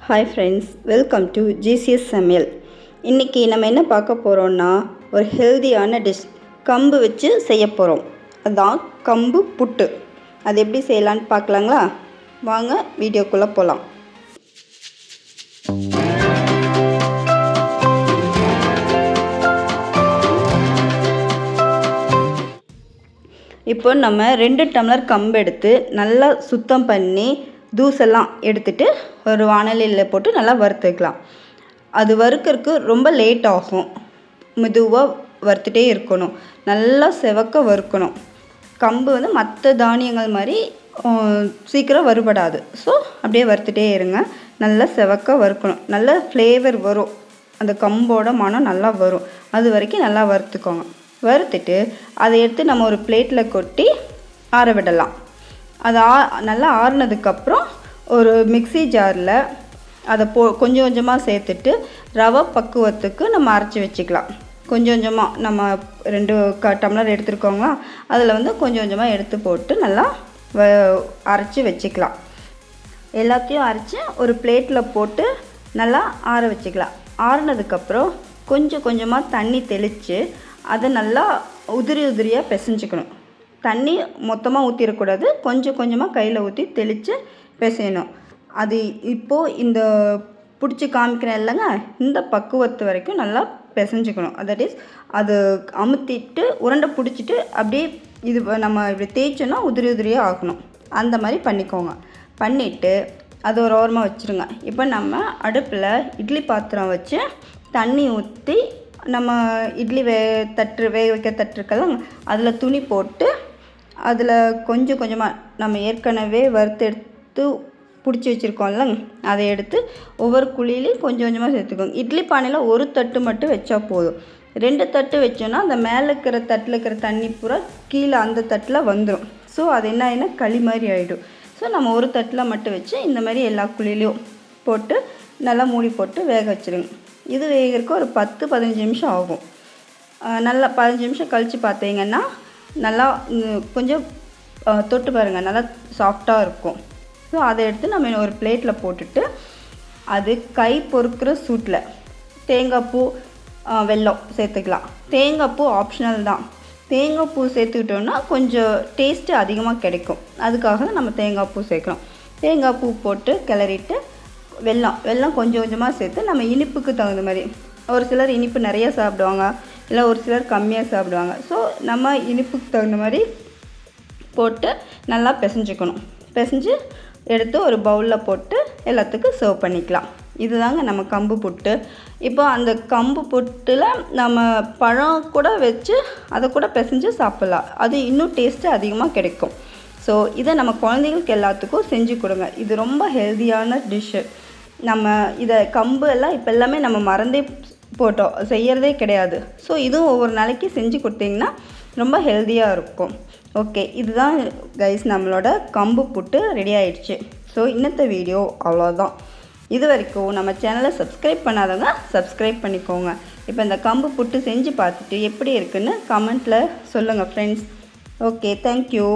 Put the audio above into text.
Hi friends, welcome to GCS சமையல். இன்றைக்கி நம்ம என்ன பார்க்க போகிறோன்னா, ஒரு ஹெல்தியான டிஷ் கம்பு வச்சு செய்ய போகிறோம். அதுதான் கம்பு புட்டு. அது எப்படி செய்யலான்னு பார்க்கலாங்களா? வாங்க வீடியோக்குள்ளே போகலாம். இப்போ நம்ம 2 டம்ளர் கம்பு எடுத்து நல்லா சுத்தம் பண்ணி தூசெல்லாம் எடுத்துகிட்டு ஒரு வாணலியில் போட்டு நல்லா வறுத்துக்கலாம். அது வறுக்கிறதுக்கு ரொம்ப லேட் ஆகும். மெதுவாக வறுத்துட்டே இருக்கணும். நல்லா செவக்க வறுக்கணும். கம்பு மற்ற தானியங்கள் மாதிரி சீக்கிரம் வறுபடாது. ஸோ அப்படியே வறுத்துட்டே இருங்க. நல்லா செவக்க வறுக்கணும். நல்ல ஃப்ளேவர் வரும். அந்த கம்போட மனம் நல்லா வரும். அது வரைக்கும் நல்லா வறுத்துக்கோங்க. வறுத்துட்டு அதை எடுத்து நம்ம ஒரு பிளேட்டில் கொட்டி ஆற விடலாம். அது நல்லா ஆறுனதுக்கப்புறம் ஒரு மிக்ஸி ஜாரில் அதை கொஞ்சம் கொஞ்சமாக சேர்த்துட்டு ரவை பக்குவத்துக்கு நம்ம அரைச்சி வச்சுக்கலாம். கொஞ்சம் கொஞ்சமாக நம்ம 2 டம்ளர் எடுத்துருக்கோங்களா, அதில் கொஞ்சம் கொஞ்சமாக எடுத்து போட்டு நல்லா அரைச்சி வச்சுக்கலாம். எல்லாத்தையும் அரைச்சி ஒரு பிளேட்டில் போட்டு நல்லா ஆற வச்சுக்கலாம். ஆறுனதுக்கப்புறம் கொஞ்சம் கொஞ்சமாக தண்ணி தெளித்து அதை நல்லா உதிரியாக பிசைஞ்சிக்கணும். தண்ணி மொத்தமாக ஊற்றிடக்கூடாது. கொஞ்சம் கொஞ்சமாக கையில் ஊற்றி தெளித்து பிசையணும். அது இப்போது இந்த பிடிச்சி காமிக்கிறேன் இல்லைங்க, இந்த பக்குவத்து வரைக்கும் நல்லா பிசைஞ்சிக்கணும். தட் இஸ் அது அமுத்திட்டு உருண்டை பிடிச்சிட்டு அப்படியே இது நம்ம இப்படி தேய்ச்சோன்னா உதிரியாக ஆகணும். அந்த மாதிரி பண்ணிக்கோங்க. பண்ணிவிட்டு அது ஒரு ஓரமாக வச்சுருங்க. இப்போ நம்ம அடுப்பில் இட்லி பாத்திரம் வச்சு தண்ணி ஊற்றி நம்ம இட்லி வேக வைக்க தட்டு இருக்கலாம், அதில் துணி போட்டு அதில் கொஞ்சம் கொஞ்சமாக நம்ம ஏற்கனவே வறுத்தெடுத்து பிடிச்சி வச்சுருக்கோம்ல, அதை எடுத்து ஒவ்வொரு குழியிலையும் கொஞ்சம் கொஞ்சமாக சேர்த்துக்கோங்க. இட்லி பானையில் ஒரு தட்டு மட்டும் வச்சா போதும். 2 தட்டு வச்சோன்னா அந்த மேலே இருக்கிற தட்டில் இருக்கிற தண்ணி பூரா கீழே அந்த தட்டில் வந்துடும். ஸோ அது என்ன களி மாதிரி ஆகிடும். ஸோ நம்ம ஒரு தட்டில் மட்டும் வச்சு இந்த மாதிரி எல்லா குழியிலையும் போட்டு நல்லா மூடி போட்டு வேக வச்சுருங்க. இது வேகிறதுக்கு ஒரு 10-15 நிமிஷம் ஆகும். நல்லா 15 நிமிஷம் கழித்து பார்த்தீங்கன்னா நல்லா கொஞ்சம் தொட்டு பாருங்கள், நல்லா சாஃப்டாக இருக்கும். ஸோ அதை எடுத்து நம்ம ஒரு பிளேட்டில் போட்டுட்டு அது கை பொறுக்கிற சூட்டில் தேங்காய் பூ வெல்லம் சேர்த்துக்கலாம். தேங்காய் பூ ஆப்ஷனல் தான். தேங்காய் பூ சேர்த்துக்கிட்டோன்னா கொஞ்சம் டேஸ்ட்டு அதிகமாக கிடைக்கும். அதுக்காக தான் நம்ம தேங்காய் பூ சேர்க்குறோம். தேங்காய் பூ போட்டு கிளறிட்டு வெல்லம் கொஞ்சம் கொஞ்சமாக சேர்த்து நம்ம இனிப்புக்கு தகுந்த மாதிரி, ஒரு சிலர் இனிப்பு நிறைய சாப்பிடுவாங்க, இல்லை ஒரு சிலர் கம்மியாக சாப்பிடுவாங்க. ஸோ நம்ம இனிப்புக்கு தகுந்த மாதிரி போட்டு நல்லா பிசைஞ்சிக்கணும். பிசைஞ்சு எடுத்து ஒரு பவுலில் போட்டு எல்லாத்துக்கும் சர்வ் பண்ணிக்கலாம். இதுதாங்க நம்ம கம்பு புட்டு. இப்போ அந்த கம்பு புட்டில் நம்ம பழம் கூட வச்சு அதை கூட பிசைஞ்சு சாப்பிட்லாம். அது இன்னும் டேஸ்ட்டு அதிகமாக கிடைக்கும். ஸோ இதை நம்ம குழந்தைங்களுக்கு எல்லாத்துக்கும் செஞ்சு கொடுங்க. இது ரொம்ப ஹெல்தியான டிஷ்ஷு. நம்ம இதை கம்பு எல்லாம் இப்போ எல்லாமே நம்ம மறந்தே போட்டோம், செய்கிறதே கிடையாது. ஸோ இதுவும் ஒவ்வொரு நாளைக்கு செஞ்சு கொடுத்தீங்கன்னா ரொம்ப ஹெல்த்தியாக இருக்கும். ஓகே, இதுதான் கைஸ் நம்மளோட கம்பு புட்டு ரெடி ஆயிடுச்சு. ஸோ இன்னத்த வீடியோ அவ்வளோதான். இது வரைக்கும் நம்ம சேனலை சப்ஸ்கிரைப் பண்ணாதவங்க சப்ஸ்கிரைப் பண்ணிக்கோங்க. இப்போ இந்த கம்பு புட்டு செஞ்சு பார்த்துட்டு எப்படி இருக்குன்னு கமெண்ட்டில் சொல்லுங்கள் ஃப்ரெண்ட்ஸ். Okay, thank you.